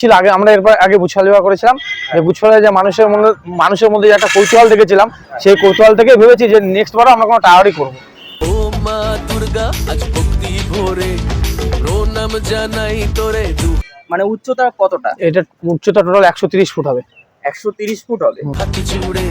ছিল আগে আমরা এরপর আগে বুছালিবা করেছিলাম। এই বুছালে যে মানুষের মধ্যে যে একটা কৌতূহল দেখেছিলাম, সেই কৌতূহল থেকে ভেবেছি যে নেক্সট বারও আমরা কোনো টাওয়ারই করবো। ও মা দুর্গা আজ ভক্তি ভরে প্রণাম জানাই তোরে। মানে উচ্চতা কতটা? এটা উচ্চতা টোটাল 130 ফুট হবে। 130 ফুট হবে। হাত জুড়ে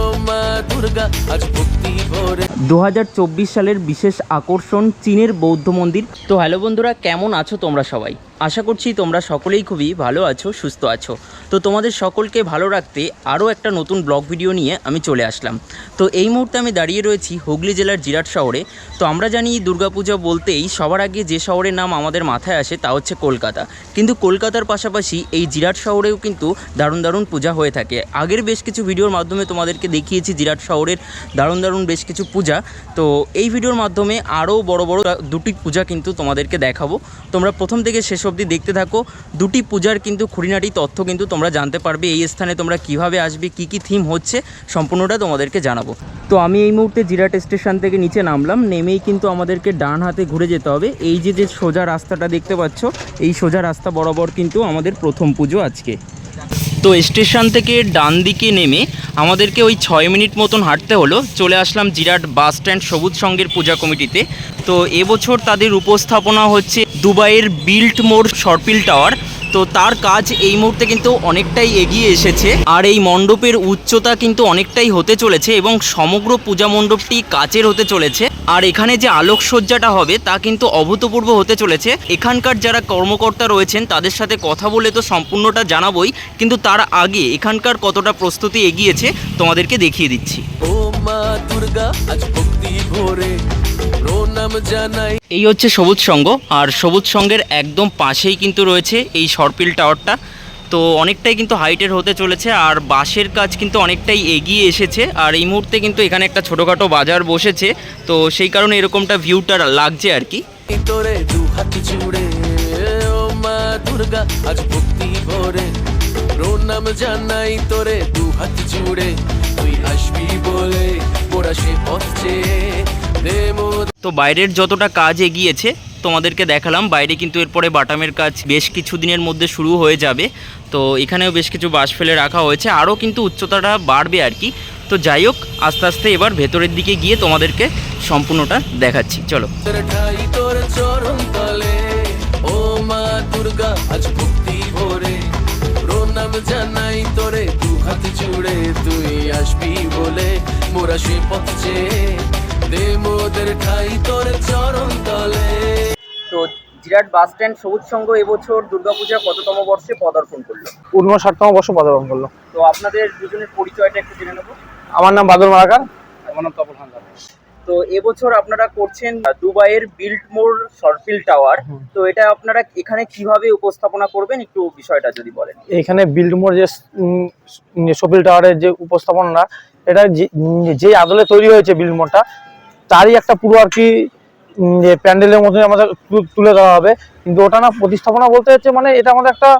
ও মা দুর্গা আজ ভক্তি ভরে। 2024 সালের বিশেষ আকর্ষণ চীনের বৌদ্ধ মন্দির। তো হ্যালো বন্ধুরা, কেমন আছো তোমরা সবাই? আশা করছি তোমরা সকলেই খুবই ভালো আছো, সুস্থ আছো। তো তোমাদের সকলকে ভালো রাখতে আরও একটা নতুন ব্লগ ভিডিও নিয়ে আমি চলে আসলাম। তো এই মুহূর্তে আমি দাঁড়িয়ে রয়েছি হুগলি জেলার জিরাট শহরে। তো আমরা জানি দুর্গাপূজা বলতেই সবার আগে যে শহরের নাম আমাদের মাথায় আসে তা হচ্ছে কলকাতা। কিন্তু কলকাতার পাশাপাশি এই জিরাট শহরেও কিন্তু দারুণ দারুণ পূজা হয়ে থাকে। আগের বেশ কিছু ভিডিওর মাধ্যমে তোমাদেরকে দেখিয়েছি জিরাট শহরের দারুণ দারুণ বেশ কিছু পূজা। তো এই ভিডিওর মাধ্যমে আরও বড় বড় দুটি পূজা কিন্তু তোমাদেরকে দেখাবো। তোমরা প্রথম থেকে শেষ অবধি দেখতে থাকো। দুটি পূজার কিন্তু খুঁটিনাটি তথ্য কিন্তু তোমরা জানতে পারবে। এই স্থানে তোমরা কিভাবে আসবে, কি কি থিম হচ্ছে, সম্পূর্ণটা তোমাদেরকে জানাবো। তো আমি এই মুহূর্তে জিরাট স্টেশন থেকে নিচে নামলাম। নেমেই কিন্তু আমাদেরকে ডান হাতে ঘুরে যেতে হবে। এই যে যে সোজা রাস্তাটা দেখতে পাচ্ছ, এই সোজা রাস্তা বরাবর কিন্তু আমাদের প্রথম পুজো আজকে। তো স্টেশন থেকে ডান দিকে নেমে আমাদেরকে ওই 6 মিনিট মতন হাঁটতে হলো। চলে আসলাম জিরাট বাস স্ট্যান্ড সবুজ সংঘের পূজা কমিটিতে। তো এবছর তাদের উপস্থাপনা হচ্ছে দুবাইয়ের বিল্টমোর সরপিল টাওয়ার। তো তার কাজ এই মুহূর্তে কিন্তু অনেকটাই এগিয়ে এসেছে, আর এই মণ্ডপের উচ্চতা কিন্তু অনেকটাই হতে চলেছে এবং সমগ্র পূজা মণ্ডপটি কাচের হতে চলেছে। আর এখানে যে আলোকসজ্জাটা হবে তা কিন্তু অভূতপূর্ব হতে চলেছে। এখানকার যারা কর্মকর্তা রয়েছেন তাদের সাথে কথা বলে তো সম্পূর্ণটা জানাবোই, কিন্তু তার আগে এখানকার কতটা প্রস্তুতি এগিয়েছে তোমাদেরকে দেখিয়ে দিচ্ছি। ও মা দুর্গা আজ ভক্তি ভরে প্রণাম জানাই। এই হচ্ছে সবুজ সংঘ, আর সবুজ সংঘের একদম পাশেই কিন্তু রয়েছে এই সরপিল টাওয়ারটা। তো অনেকটাই কিন্তু হাইটের হতে চলেছে, আর বাঁশের কাজ কিন্তু অনেকটাই এগিয়ে এসেছে। আর এই মুহূর্তে কিন্তু এখানে একটা ছোটোখাটো বাজার বসেছে, তো সেই কারণে এরকমটা ভিউটা লাগছে আর কি। তোরে দু হাত জুড়ে ও মা দুর্গা আজ ভক্তি ভরে প্রণাম জানাই তোরে দু হাত জুড়ে। তুই আসবি বলে মোরা সে পথ চেয়ে দে মোর। তো বাইরের যতটা কাজ এগিয়েছে তোমাদেরকে দেখালাম। বাইরে কিন্তু এরপরে বাটামের কাজ বেশ কিছু দিনের মধ্যে শুরু হয়ে যাবে। তো এখানেও বেশ কিছু বাঁশ ফেলে রাখা হয়েছে, আরও কিন্তু উচ্চতাটা বাড়বে আর কি। তো যাই হোক, আস্তে আস্তে এবার ভেতরের দিকে গিয়ে তোমাদেরকে সম্পূর্ণটা দেখাচ্ছি, চলো। ঠাই তোর চরণ তলে ও মা দুর্গা আজ ভক্তি ভরে প্রণাম জানাই তোরে দু হাত জুড়ে। তুই আসবি বলে মোরা সে পথ চেয়ে দে মোদের ঠাই তোর চরণ তলে। তো জিরাট বাস স্ট্যান্ড সবুজ সংঘ এবছর দুর্গাপূজা কততম বর্ষে পদার্পণ করলো? 59তম বর্ষ পদার্পণ করলো। তো আপনাদের দুজনের পরিচয়টা একটু জেনে নেবো। আমার নাম বাদল মারাকার। আমার নাম তপন হালদার। তো এবছর আপনারা করছেন দুবাইয়ের বিল্টমোর সরপিল টাওয়ার। তো এটা আপনারা এখানে কিভাবে উপস্থাপনা করবেন, একটু বিষয়টা যদি বলেন। এখানে বিল্টমোর যে সরপিল টাওয়ারের যে উপস্থাপনা, এটা যে আদলে তৈরি হয়েছে বিল্টমোরটা, তারই একটা পুরো আর কি যে প্যান্ডেলের মধ্যে আমাদের তুলে দেওয়া হবে। কিন্তু ওটা না প্রতিস্থাপনা বলতে হচ্ছে, মানে এটা আমাদের একটা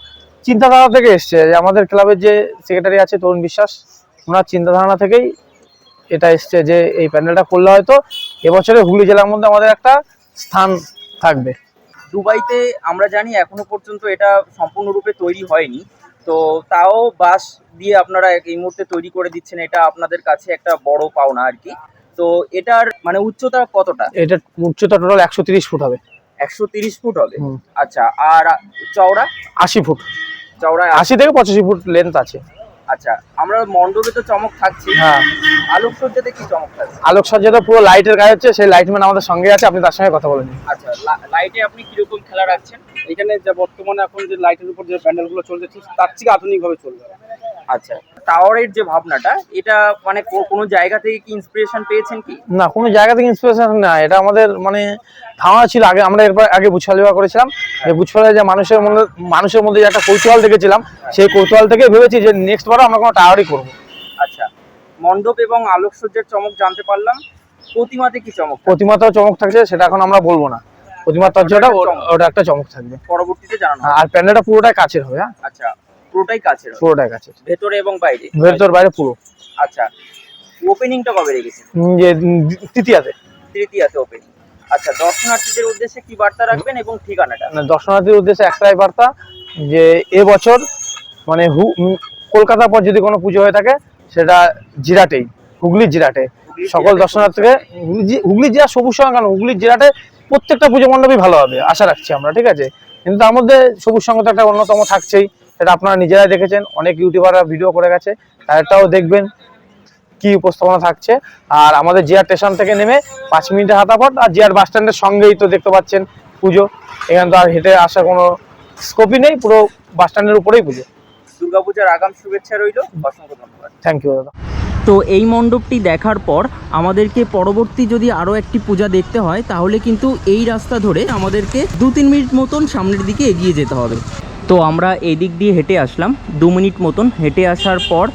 চিন্তাধারা থেকে এসছে। যে আমাদের ক্লাবের যে সেক্রেটারি আছে তরুণ বিশ্বাস, ওনার চিন্তাধারা থেকেই এটা এসছে যে এই প্যান্ডেলটা করলে হয়তো এবছরে হুগলি জেলার মধ্যে আমাদের একটা স্থান থাকবে। দুবাইতে আমরা জানি এখনো পর্যন্ত এটা সম্পূর্ণরূপে তৈরি হয়নি। তো তাও বাঁশ দিয়ে আপনারা এই মুহূর্তে তৈরি করে দিচ্ছেন, এটা আপনাদের কাছে একটা বড় পাওনা আর কি। তো এটার মানে উচ্চতা কতটা? এটা উচ্চতা টোটাল 130 ফুট হবে। 130 ফুট হবে। আচ্ছা, আর চওড়া? 80 ফুট। চওড়া 80 থেকে 85 ফুট লেন্থ আছে। আচ্ছা, আমরা মণ্ডপে তো চমক থাকছি, হ্যাঁ। আলোকসজ্জাতে কি চমক থাকছে? আলোকসজ্জাটা পুরো লাইটের কাজ হচ্ছে, সেই লাইটম্যান আমাদের সঙ্গে আছে, আপনি তার সঙ্গে কথা বলে নিন। আচ্ছা, লাইটে আপনি কিরকম খেলা রাখছেন? এখানে যে বর্তমানে এখন যে লাইটের উপর যে প্যান্ডেলগুলো চলছে ঠিক তার থেকে আধুনিকভাবে চলবে। আচ্ছা, টাওয়ারের যে ভাবনাটা, এটা মানে কোনো জায়গা থেকে কি ইন্সপিরেশন পেয়েছেন কি? না, কোনো জায়গা থেকে ইন্সপিরেশন না, এটা আমাদের মানে ধারণা ছিল। আগে আমরা এরপর আগে বুছালিবা করেছিলাম। এই বুছালে যে মানুষের মধ্যে যে একটা কৌতূহল দেখেছিলাম, সেই কৌতূহল থেকে ভেবেছি যে নেক্সট বারও আমরা কোনো টাওয়ারই করবো। আচ্ছা, মণ্ডপ এবং আলোকসজ্জার চমক জানতে পারলাম। প্রতিমাতে কি চমক? প্রতিমাতেও চমক থাকছে, সেটা এখন আমরা বলবো না। প্রতিমার তর্জটা ওটা একটা চমক থাকবে, পরবর্তীতে জানানো হবে। আর প্যান্ডেলটা পুরোটাই কাচের হবে। হ্যাঁ, আচ্ছা, পুরোটাই কাছের? পুরোটাই কাচের, ভেতরে এবং বাইরে? ভেতর বাইরে পুরো। আচ্ছা, ওপেনিংটা কবে রেখেছেন? যে তৃতীয়াতে ওপেনিং। আচ্ছা, দর্শনার্থীদের উদ্দেশ্যে কি বার্তা রাখবেন এবং ঠিকানাটা? দর্শনার্থীর উদ্দেশ্যে একটাই বার্তা, যে এবছর মানে কলকাতার পর যদি কোনো পুজো হয়ে থাকে সেটা জিরাটেই, হুগলির জিরাটে সকল দর্শনার্থীকে হুগলি জেলা সবুজ সংঘ কেন হুগলির জেলাতে প্রত্যেকটা পুজো মণ্ডপই ভালো হবে আশা রাখছি আমরা, ঠিক আছে। কিন্তু তার মধ্যে সবুজ সংঘ তো একটা অন্যতম থাকছেই, সেটা আপনারা নিজেরাই দেখেছেন, অনেক ইউটিউবাররা ভিডিও করে গেছে, তাদেরটাও দেখবেন কি উপস্থাপনা থাকছে। আর আমাদের জিআর স্টেশন থেকে নেমে 5 মিনিটের হাঁটাপথ, আর জিআর বাস স্ট্যান্ডের সঙ্গেই তো দেখতে পাচ্ছেন পুজো, এখানে তো আর হেঁটে আসার কোনো স্কোপই নেই, পুরো বাস স্ট্যান্ডের উপরেই পুজো। দুর্গাপূজার আগাম শুভেচ্ছা রইল, অসংখ্য ধন্যবাদ। থ্যাংক ইউ দাদা। তো এই মণ্ডপটি দেখার পর আমাদেরকে পরবর্তী যদি আরও একটি পূজা দেখতে হয় তাহলে কিন্তু এই রাস্তা ধরে আমাদেরকে 2-3 মিনিট মতন সামনের দিকে এগিয়ে যেতে হবে। তো আমরা এই দিক দিয়ে হেঁটে আসলাম, 2 মিনিট মতন হেঁটে আসার পর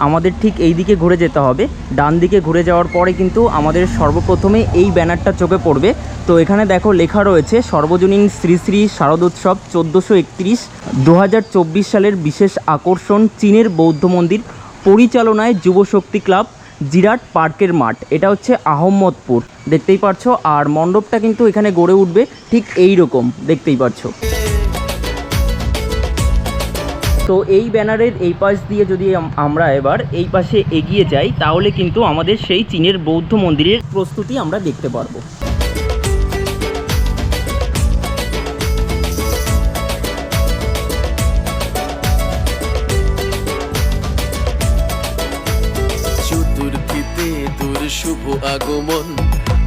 আমাদের ঠিক এই দিকে ঘুরে যেতে হবে। ডান দিকে ঘুরে যাওয়ার পরে কিন্তু আমাদের সর্বপ্রথমে এই ব্যানারটা চোখে পড়বে। তো এখানে দেখো লেখা রয়েছে সর্বজনীন শ্রী শ্রী শারদোৎসব 1431 2024 সালের বিশেষ আকর্ষণ চীনের বৌদ্ধ মন্দির পরিচালনায় যুবশক্তি ক্লাব, জিরাট পার্কের মাঠ। এটা হচ্ছে আহম্মদপুর, দেখতেই পারছো। আর মণ্ডপটা কিন্তু এখানে গড়ে উঠবে ঠিক এই রকম, দেখতেই পারছো। তো এই ব্যানারের এই পাশ দিয়ে যদি আমরা এবার এই পাশে এগিয়ে যাই তাহলে কিন্তু আমাদের সেই চীনের বৌদ্ধ মন্দিরের প্রস্তুতি আমরা দেখতে পারবো। চতুর্থীতে তোর শুভ আগমন,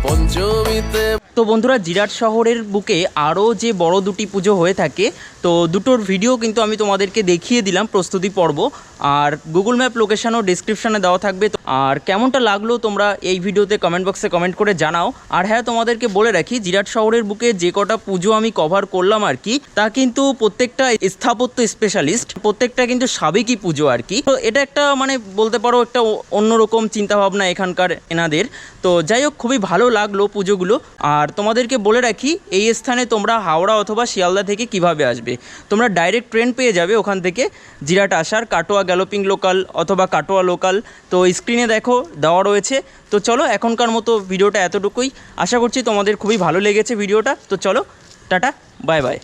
পঞ্চমীতে। তো বন্ধুরা, জিরাট শহরের বুকে আরও যে বড় দুটি পুজো হয়ে থাকে, তো দুটোর ভিডিও কিন্তু আমি তোমাদেরকে দেখিয়ে দিলাম প্রস্তুতি পর্ব, আর গুগল ম্যাপ লোকেশানও ডিসক্রিপশানে দেওয়া থাকবে। আর কেমনটা লাগলো তোমরা এই ভিডিওতে কমেন্ট বক্সে কমেন্ট করে জানাও। আর হ্যাঁ, তোমাদেরকে বলে রাখি, জিরাট শহরের বুকে যে কটা পুজো আমি কভার করলাম আর কি, তা কিন্তু প্রত্যেকটা স্থাপত্য স্পেশালিস্ট, প্রত্যেকটা কিন্তু সাবেকি পুজো আর কি। তো এটা একটা মানে বলতে পারো একটা অন্যরকম চিন্তাভাবনা এখানকার এনাদের। তো যাই হোক, খুবই ভালো লাগলো পুজোগুলো। আর তোমাদেরকে বলে রাখি, এই স্থানে তোমরা হাওড়া অথবা শিয়ালদা থেকে কিভাবে আসবে, তোমরা ডাইরেক্ট ট্রেন পেয়ে যাবে ওখান থেকে জিরাট আসার, কাটোয়া গ্যালোপিং লোকাল অথবা কাটোয়া লোকাল। তো স্ক্রিনে দেখো দেওয়া রয়েছে। তো চলো, এখনকার মতো ভিডিওটা এতটুকুই। আশা করছি তোমাদের খুবই ভালো লেগেছে ভিডিওটা। তো চলো, টাটা, বাই বাই।